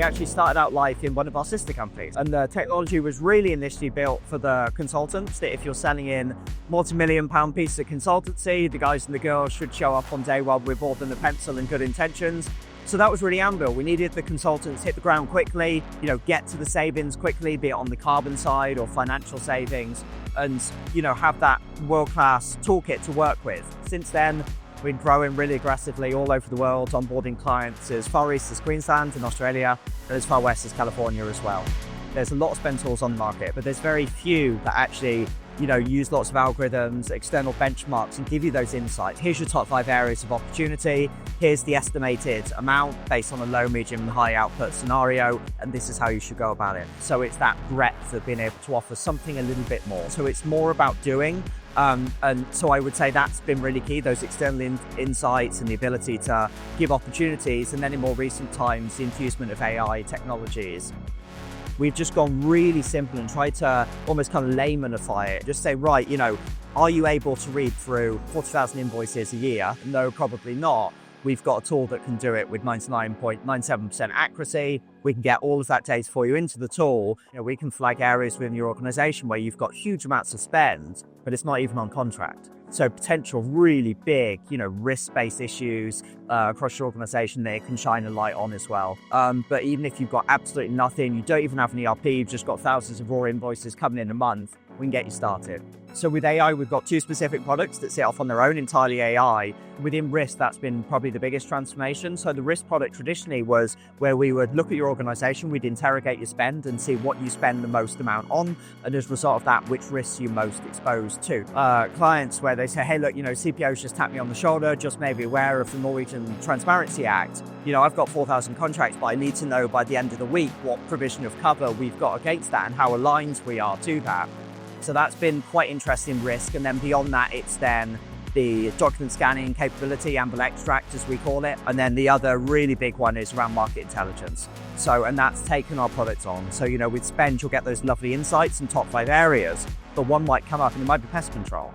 actually started out life in one of our sister companies. And the technology was really initially built for the consultants, that if you're selling in multi-million-pound pieces of consultancy, the guys and the girls should show up on day one with more than a pencil and good intentions. So that was really Anvil. We needed the consultants hit the ground quickly, get to the savings quickly, be it on the carbon side or financial savings, and, have that world-class toolkit to work with. Since then, we've been growing really aggressively all over the world, onboarding clients as far east as Queensland and Australia, and as far west as California as well. There's a lot of spend tools on the market, but there's very few that actually use lots of algorithms, external benchmarks, and give you those insights. Here's your top 5 areas of opportunity. Here's the estimated amount based on a low, medium, and high output scenario, and this is how you should go about it. So it's that breadth of being able to offer something a little bit more. So it's more about doing. And so I would say that's been really key, those external insights and the ability to give opportunities. And then in more recent times, the infusement of AI technologies. We've just gone really simple and tried to almost kind of laymanify it. Just say, right, are you able to read through 40,000 invoices a year? No, probably not. We've got a tool that can do it with 99.97% accuracy. We can get all of that data for you into the tool. We can flag areas within your organization where you've got huge amounts of spend, but it's not even on contract. So potential really big, risk-based issues across your organization that it can shine a light on as well. But even if you've got absolutely nothing, you don't even have an ERP, you've just got thousands of raw invoices coming in a month, we can get you started. So with AI, we've got 2 specific products that sit off on their own, entirely AI. Within risk, that's been probably the biggest transformation. So the risk product traditionally was where we would look at your organization, we'd interrogate your spend and see what you spend the most amount on. And as a result of that, which risks you're most exposed to. Clients where they say, hey, look, CPO's just tapped me on the shoulder, just maybe aware of the Norwegian Transparency Act. I've got 4,000 contracts, but I need to know by the end of the week what provision of cover we've got against that and how aligned we are to that. So that's been quite interesting risk. And then beyond that, it's then the document scanning capability, Anvil Extract as we call it. And then the other really big one is around market intelligence. And that's taken our products on. So, with spend, you'll get those lovely insights and top 5 areas, but one might come up and it might be pest control.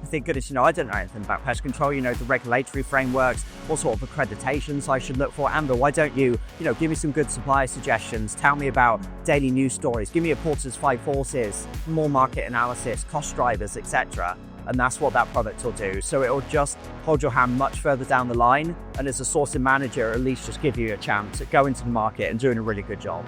Thank goodness, I don't know anything about pest control, the regulatory frameworks, what sort of accreditations I should look for. Anvil, why don't you, give me some good supplier suggestions, tell me about daily news stories, give me a Porter's 5 forces, more market analysis, cost drivers, etc. And that's what that product will do. So it will just hold your hand much further down the line, and as a sourcing manager, at least just give you a chance at going to the market and doing a really good job.